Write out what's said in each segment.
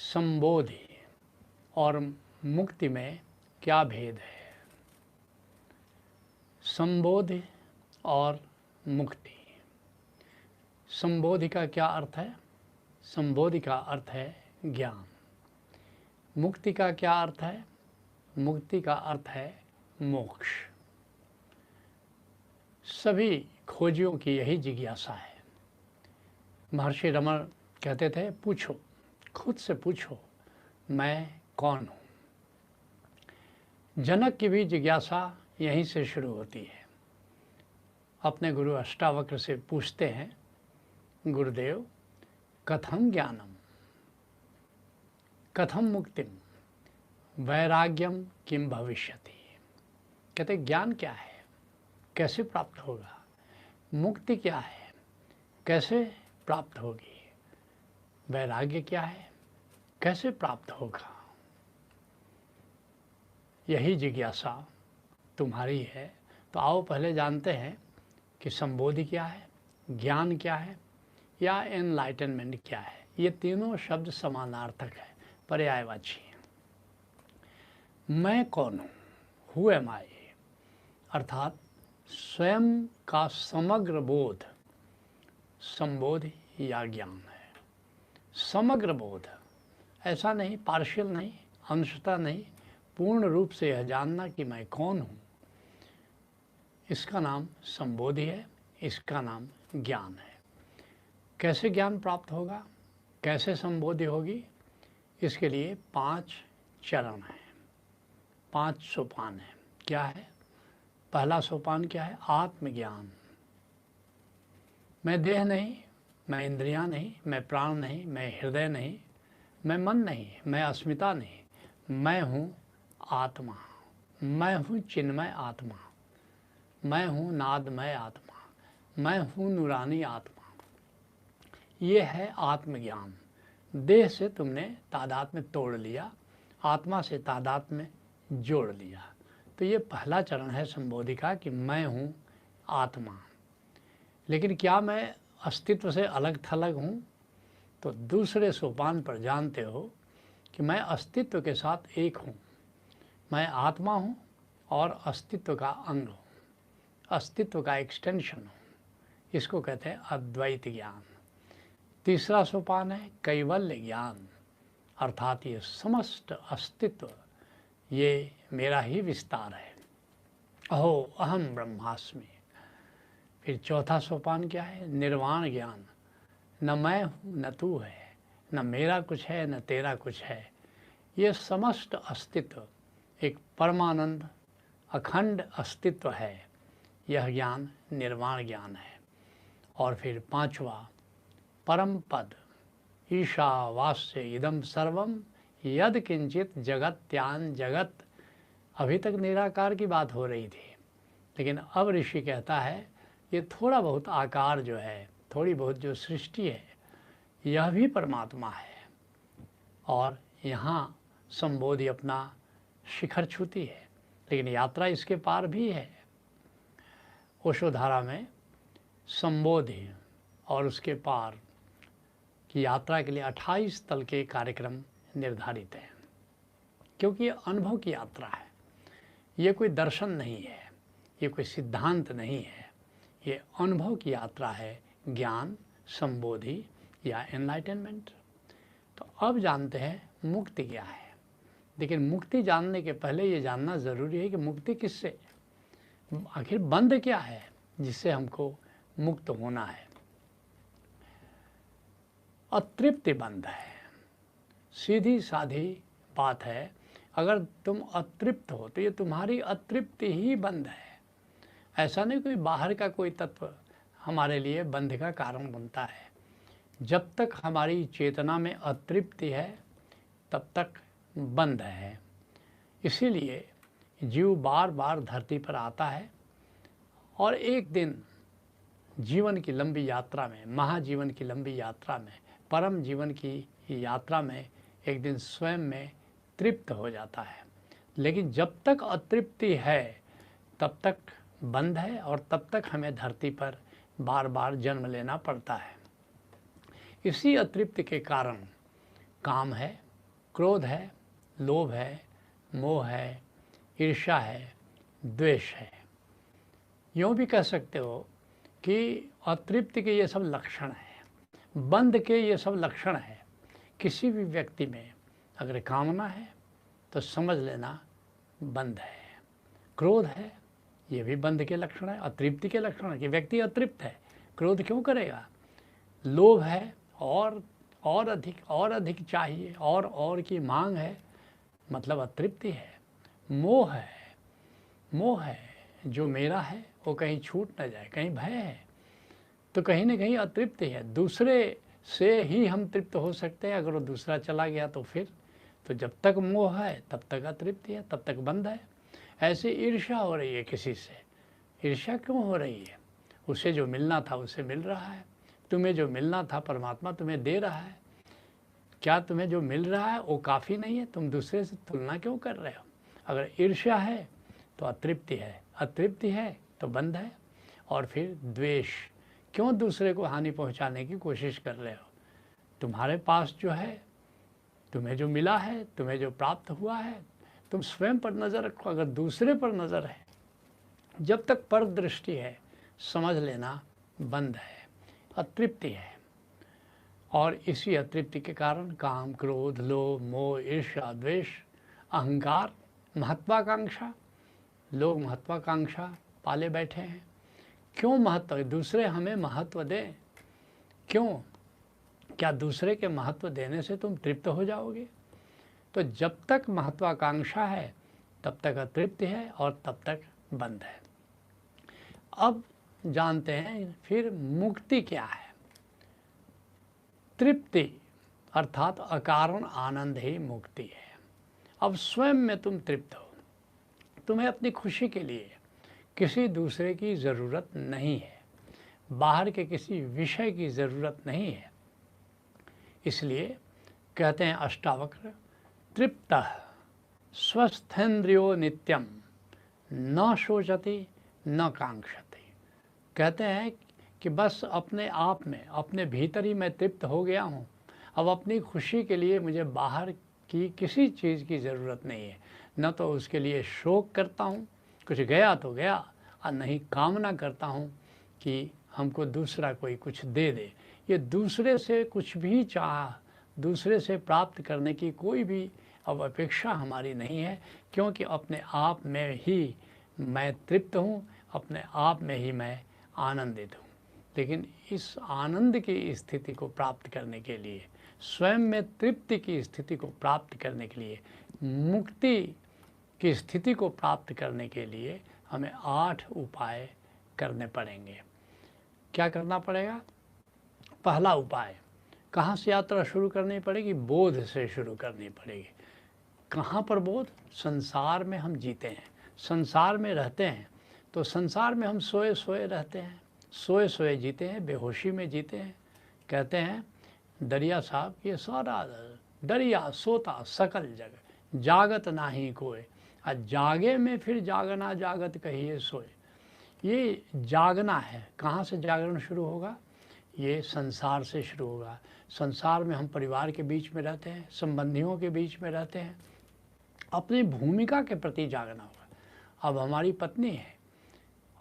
संबोधि और मुक्ति में क्या भेद है? संबोधि और मुक्ति। संबोधि का क्या अर्थ है? संबोधि का अर्थ है ज्ञान। मुक्ति का क्या अर्थ है? मुक्ति का अर्थ है मोक्ष। सभी खोजियों की यही जिज्ञासा है। महर्षि रमण कहते थे, पूछो, खुद से पूछो, मैं कौन हूँ। जनक की भी जिज्ञासा यहीं से शुरू होती है। अपने गुरु अष्टावक्र से पूछते हैं, गुरुदेव कथम ज्ञानम, कथम मुक्तिम, वैराग्यम किम भविष्यति। कहते ज्ञान क्या है, कैसे प्राप्त होगा? मुक्ति क्या है, कैसे प्राप्त होगी? वैराग्य क्या है, कैसे प्राप्त होगा? यही जिज्ञासा तुम्हारी है। तो आओ पहले जानते हैं कि संबोधि क्या है, ज्ञान क्या है, या एनलाइटनमेंट क्या है। ये तीनों शब्द समानार्थक है, पर्यायवाची हैं। मैं कौन हूँ, हु एम आई, अर्थात स्वयं का समग्र बोध संबोधि या ज्ञान है। समग्र बोध, ऐसा नहीं, पार्शियल नहीं, अंशतः नहीं, पूर्ण रूप से यह जानना कि मैं कौन हूँ, इसका नाम संबोधि है, इसका नाम ज्ञान है। कैसे ज्ञान प्राप्त होगा, कैसे संबोधि होगी? इसके लिए 5 चरण हैं, 5 सोपान हैं। क्या है? पहला सोपान क्या है? आत्मज्ञान। मैं देह नहीं, मैं इंद्रियां नहीं, मैं प्राण नहीं, मैं हृदय नहीं, मैं मन नहीं, मैं अस्मिता नहीं, मैं हूँ आत्मा। मैं हूँ चिन्मय आत्मा, मैं हूँ नादमय आत्मा, मैं हूँ नूरानी आत्मा। ये है आत्मज्ञान। देह से तुमने तादात्म्य तोड़ लिया, आत्मा से तादात्म्य जोड़ लिया। तो ये पहला चरण है संबोधि का कि मैं हूँ आत्मा। लेकिन क्या मैं अस्तित्व से अलग थलग हूँ? तो दूसरे सोपान पर जानते हो कि मैं अस्तित्व के साथ एक हूँ। मैं आत्मा हूँ और अस्तित्व का अंग हूँ, अस्तित्व का एक्सटेंशन हूँ। इसको कहते हैं अद्वैत ज्ञान। तीसरा सोपान है कैवल्य ज्ञान, अर्थात ये समस्त अस्तित्व ये मेरा ही विस्तार है। अहो अहम ब्रह्मास्मि। फिर चौथा सोपान क्या है? निर्वाण ज्ञान। न मैं हूँ न तू है, न मेरा कुछ है न तेरा कुछ है। ये समस्त अस्तित्व एक परमानंद अखंड अस्तित्व है। यह ज्ञान निर्वाण ज्ञान है। और फिर पांचवा परम पद, ईशावास्य इदम सर्वम यद किंचित जगत्यान जगत। अभी तक निराकार की बात हो रही थी, लेकिन अब ऋषि कहता है ये थोड़ा बहुत आकार जो है, थोड़ी बहुत जो सृष्टि है, यह भी परमात्मा है। और यहाँ संबोधि अपना शिखर छूती है, लेकिन यात्रा इसके पार भी है। ओशोधारा में संबोधि और उसके पार की यात्रा के लिए 28 तल के कार्यक्रम निर्धारित हैं, क्योंकि ये अनुभव की यात्रा है। ये कोई दर्शन नहीं है, ये कोई सिद्धांत नहीं है, ये अनुभव की यात्रा है। ज्ञान, संबोधि या एनलाइटनमेंट। तो अब जानते हैं मुक्ति क्या है। लेकिन मुक्ति जानने के पहले ये जानना ज़रूरी है कि मुक्ति किससे, आखिर बंध क्या है जिससे हमको मुक्त होना है। अतृप्ति बंध है, सीधी साधी बात है। अगर तुम अतृप्त हो तो ये तुम्हारी अतृप्ति ही बंध है। ऐसा नहीं कोई बाहर का कोई तत्व हमारे लिए बंध का कारण बनता है। जब तक हमारी चेतना में अतृप्ति है तब तक बंध है। इसीलिए जीव बार बार धरती पर आता है और एक दिन जीवन की लंबी यात्रा में, महाजीवन की लंबी यात्रा में, परम जीवन की यात्रा में एक दिन स्वयं में तृप्त हो जाता है। लेकिन जब तक अतृप्ति है तब तक बंध है और तब तक हमें धरती पर बार बार जन्म लेना पड़ता है। इसी अतृप्ति के कारण काम है, क्रोध है, लोभ है, मोह है, ईर्ष्या है, द्वेष है। यूँ भी कह सकते हो कि अतृप्ति के ये सब लक्षण हैं, बंध के ये सब लक्षण है। किसी भी व्यक्ति में अगर कामना है तो समझ लेना बंध है। क्रोध है, ये भी बंध के लक्षण है, अतृप्ति के लक्षण है कि व्यक्ति अतृप्त है, क्रोध क्यों करेगा। लोभ है, और अधिक चाहिए, और की मांग है, मतलब अतृप्ति है। मोह है, जो मेरा है वो कहीं छूट न जाए, कहीं भय है, तो कहीं न कहीं अतृप्ति है। दूसरे से ही हम तृप्त हो सकते हैं, अगर वो दूसरा चला गया तो फिर, तो जब तक मोह है तब तक अतृप्ति है, तब तक बंध है। ऐसे ईर्ष्या हो रही है किसी से, ईर्ष्या क्यों हो रही है। उसे जो मिलना था उसे मिल रहा है, तुम्हें जो मिलना था परमात्मा तुम्हें दे रहा है। क्या तुम्हें जो मिल रहा है वो काफ़ी नहीं है, तुम दूसरे से तुलना क्यों कर रहे हो। अगर ईर्ष्या है तो अतृप्ति है, अतृप्ति है तो बंध है। और फिर द्वेष, क्यों दूसरे को हानि पहुंचाने की कोशिश कर रहे हो। तुम्हारे पास जो है, तुम्हें जो मिला है, तुम्हें जो प्राप्त हुआ है, तुम स्वयं पर नज़र रखो। अगर दूसरे पर नज़र है, जब तक पर दृष्टि है, समझ लेना बंध है, अतृप्ति है। और इसी अतृप्ति के कारण काम, क्रोध, लोभ, मोह, ईर्ष्या, द्वेष, अहंकार, महत्वाकांक्षा, लोग महत्वाकांक्षा पाले बैठे हैं। क्यों महत्व, दूसरे हमें महत्व दें, क्यों। क्या दूसरे के महत्व देने से तुम तृप्त हो जाओगे। तो जब तक महत्वाकांक्षा है तब तक अतृप्ति है और तब तक बंध है। अब जानते हैं फिर मुक्ति क्या है। तृप्ति अर्थात अकारण आनंद ही मुक्ति है। अब स्वयं में तुम तृप्त हो, तुम्हें अपनी खुशी के लिए किसी दूसरे की ज़रूरत नहीं है, बाहर के किसी विषय की ज़रूरत नहीं है। इसलिए कहते हैं अष्टावक्र, तृप्तः स्वस्थेन्द्रियो नित्यम न शोचति न कांक्षति। कहते हैं कि बस अपने आप में, अपने भीतर ही मैं तृप्त हो गया हूँ। अब अपनी खुशी के लिए मुझे बाहर की किसी चीज़ की ज़रूरत नहीं है। न तो उसके लिए शोक करता हूँ, कुछ गया तो गया, और नहीं कामना करता हूँ कि हमको दूसरा कोई कुछ दे दे। ये दूसरे से कुछ भी चाह, दूसरे से प्राप्त करने की कोई भी अब अपेक्षा हमारी नहीं है, क्योंकि अपने आप में ही मैं तृप्त हूँ, अपने आप में ही मैं आनंदित हूँ। लेकिन इस आनंद की स्थिति को प्राप्त करने के लिए, स्वयं में तृप्ति की स्थिति को प्राप्त करने के लिए, मुक्ति की स्थिति को प्राप्त करने के लिए हमें 8 उपाय करने पड़ेंगे। क्या करना पड़ेगा। पहला उपाय, कहाँ से यात्रा शुरू करनी पड़ेगी। बोध से शुरू करनी पड़ेगी। कहाँ पर बोध। संसार में हम जीते हैं, संसार में रहते हैं, तो संसार में हम सोए सोए रहते हैं, सोए सोए जीते हैं, बेहोशी में जीते हैं। कहते हैं दरिया साहब, ये सारा दरिया सोता सकल जग, जागत नाही कोय, और जागे में फिर जागना जागत कहिए सोए। ये जागना है, कहाँ से जागरण शुरू होगा। ये संसार से शुरू होगा। संसार में हम परिवार के बीच में रहते हैं, संबंधियों के बीच में रहते हैं, अपनी भूमिका के प्रति जागना होगा। अब हमारी पत्नी है,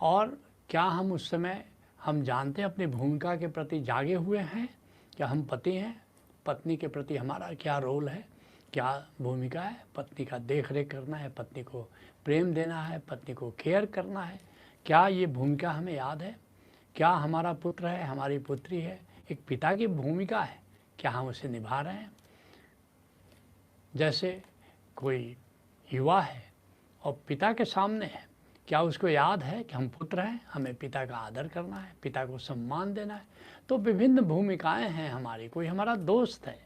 और क्या हम उस समय हम जानते हैं अपनी भूमिका के प्रति जागे हुए हैं। क्या हम पति हैं, पत्नी के प्रति हमारा क्या रोल है, क्या भूमिका है। पत्नी का देख रेख करना है, पत्नी को प्रेम देना है, पत्नी को केयर करना है। क्या ये भूमिका हमें याद है। क्या हमारा पुत्र है, हमारी पुत्री है, एक पिता की भूमिका है, क्या हम उसे निभा रहे हैं। जैसे कोई युवा है और पिता के सामने है, क्या उसको याद है कि हम पुत्र हैं, हमें पिता का आदर करना है, पिता को सम्मान देना है। तो विभिन्न भूमिकाएं हैं हमारी। कोई हमारा दोस्त है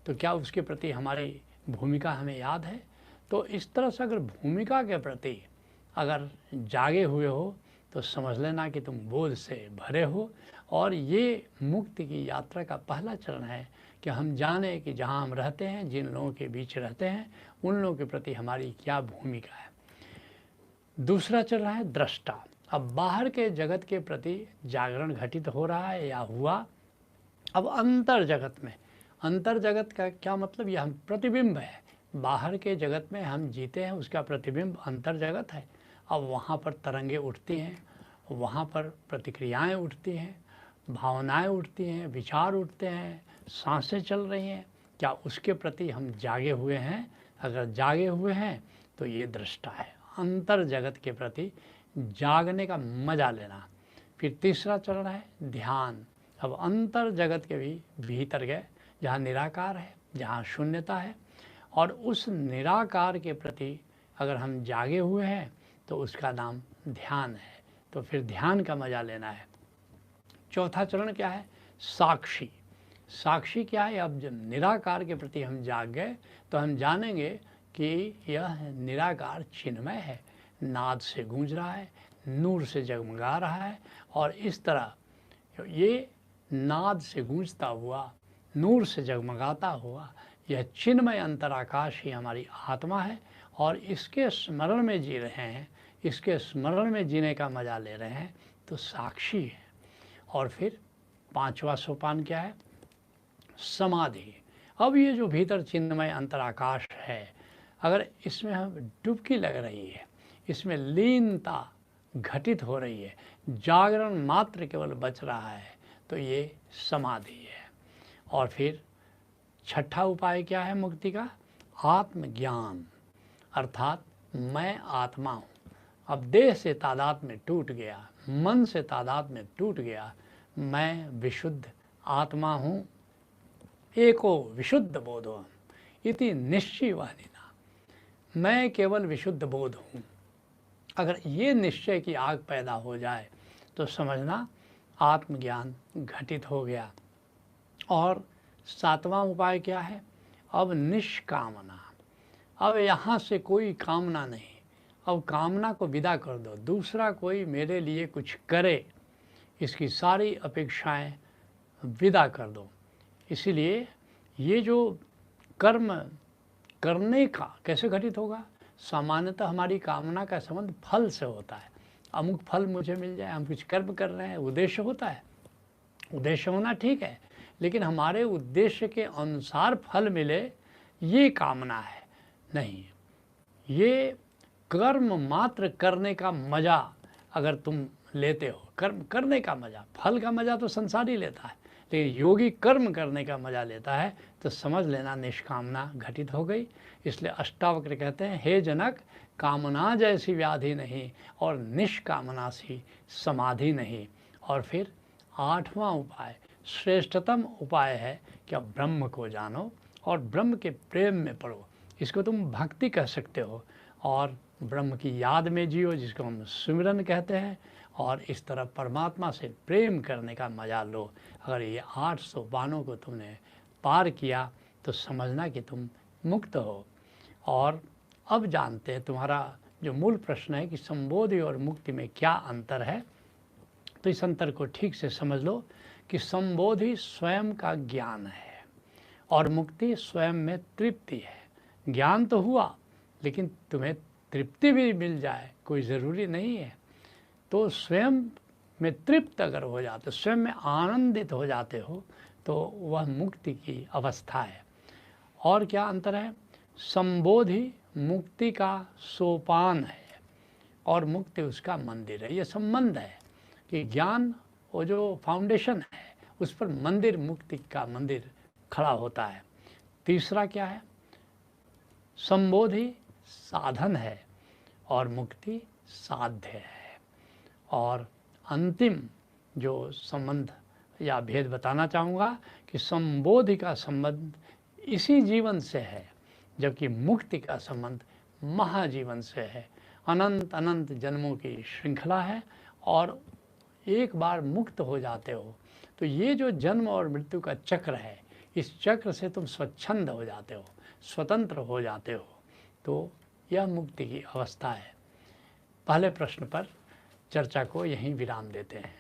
तो क्या उसके प्रति हमारी भूमिका हमें याद है। तो इस तरह से अगर भूमिका के प्रति अगर जागे हुए हो तो समझ लेना कि तुम बोध से भरे हो। और ये मुक्ति की यात्रा का पहला चरण है कि हम जाने कि जहाँ हम रहते हैं, जिन लोगों के बीच रहते हैं, उन लोगों के प्रति हमारी क्या भूमिका है। दूसरा चल रहा है दृष्टा। अब बाहर के जगत के प्रति जागरण घटित हो रहा है या हुआ। अब अंतर जगत में अंतर जगत का क्या मतलब? यह हम प्रतिबिंब है, बाहर के जगत में हम जीते हैं, उसका प्रतिबिंब अंतर जगत है। अब वहाँ पर तरंगे उठती हैं, वहाँ पर प्रतिक्रियाएं उठती हैं, भावनाएं उठती हैं, विचार उठते हैं, सांसें चल रही हैं। क्या उसके प्रति हम जागे हुए हैं? अगर जागे हुए हैं तो ये दृष्टा है, अंतर जगत के प्रति जागने का मजा लेना। फिर तीसरा चरण है ध्यान। अब अंतर जगत के भी भीतर गए, जहाँ निराकार है, जहाँ शून्यता है, और उस निराकार के प्रति अगर हम जागे हुए हैं तो उसका नाम ध्यान है। तो फिर ध्यान का मजा लेना है। चौथा चरण क्या है? साक्षी। साक्षी क्या है? अब जब निराकार के प्रति हम जाग गए तो हम जानेंगे कि यह निराकार चिन्मय है, नाद से गूंज रहा है, नूर से जगमगा रहा है, और इस तरह ये नाद से गूंजता हुआ, नूर से जगमगाता हुआ यह चिन्मय अंतराकाश ही हमारी आत्मा है, और इसके स्मरण में जी रहे हैं, इसके स्मरण में जीने का मजा ले रहे हैं, तो साक्षी है। और फिर पांचवा सोपान क्या है? समाधि। अब ये जो भीतर चिन्मय अंतराकाश है, अगर इसमें हम डुबकी लग रही है, इसमें लीनता घटित हो रही है, जागरण मात्र केवल बच रहा है, तो ये समाधि है। और फिर छठा उपाय क्या है मुक्ति का? आत्मज्ञान, अर्थात मैं आत्मा हूँ। अब देह से तादाद में टूट गया, मन से तादाद में टूट गया, मैं विशुद्ध आत्मा हूँ, एको विशुद्ध बोधो इति निश्चयवानिना, मैं केवल विशुद्ध बोध हूँ। अगर ये निश्चय की आग पैदा हो जाए तो समझना आत्मज्ञान घटित हो गया। और सातवां उपाय क्या है? अब निष्कामना। अब यहाँ से कोई कामना नहीं, अब कामना को विदा कर दो, दूसरा कोई मेरे लिए कुछ करे, इसकी सारी अपेक्षाएं विदा कर दो। इसीलिए ये जो कर्म करने का कैसे घटित होगा? सामान्यतः हमारी कामना का संबंध फल से होता है, अमुक फल मुझे मिल जाए, हम कुछ कर्म कर रहे हैं, उद्देश्य होता है, उद्देश्य होना ठीक है, लेकिन हमारे उद्देश्य के अनुसार फल मिले ये कामना है नहीं। ये कर्म मात्र करने का मज़ा अगर तुम लेते हो, कर्म करने का मज़ा, फल का मज़ा तो संसार ही लेता है, लेकिन योगी कर्म करने का मज़ा लेता है, तो समझ लेना निष्कामना घटित हो गई। इसलिए अष्टावक्र कहते हैं, हे जनक, कामना जैसी व्याधि नहीं और निष्कामना सी समाधि नहीं। और फिर आठवां उपाय, श्रेष्ठतम उपाय है कि अब ब्रह्म को जानो और ब्रह्म के प्रेम में पड़ो। इसको तुम भक्ति कह सकते हो, और ब्रह्म की याद में जियो, जिसको हम सुमिरन कहते हैं, और इस तरह परमात्मा से प्रेम करने का मजा लो। अगर ये 8 सोपानों को तुमने पार किया तो समझना कि तुम मुक्त हो। और अब जानते हैं तुम्हारा जो मूल प्रश्न है कि संबोधि और मुक्ति में क्या अंतर है, तो इस अंतर को ठीक से समझ लो कि संबोधि स्वयं का ज्ञान है और मुक्ति स्वयं में तृप्ति है। ज्ञान तो हुआ, लेकिन तुम्हें तृप्ति भी मिल जाए कोई ज़रूरी नहीं है। तो स्वयं में तृप्त अगर हो जाते, स्वयं में आनंदित हो जाते हो, तो वह मुक्ति की अवस्था है। और क्या अंतर है? संबोधि मुक्ति का सोपान है और मुक्ति उसका मंदिर है। ये संबंध है कि ज्ञान वो जो फाउंडेशन है, उस पर मंदिर, मुक्ति का मंदिर खड़ा होता है। तीसरा क्या है? संबोधि साधन है और मुक्ति साध्य है। और अंतिम जो संबंध या भेद बताना चाहूँगा कि संबोधि का संबंध इसी जीवन से है, जबकि मुक्ति का संबंध महाजीवन से है। अनंत अनंत जन्मों की श्रृंखला है, और एक बार मुक्त हो जाते हो तो ये जो जन्म और मृत्यु का चक्र है, इस चक्र से तुम स्वच्छंद हो जाते हो, स्वतंत्र हो जाते हो। तो यह मुक्ति की अवस्था है। पहले प्रश्न पर चर्चा को यहीं विराम देते हैं।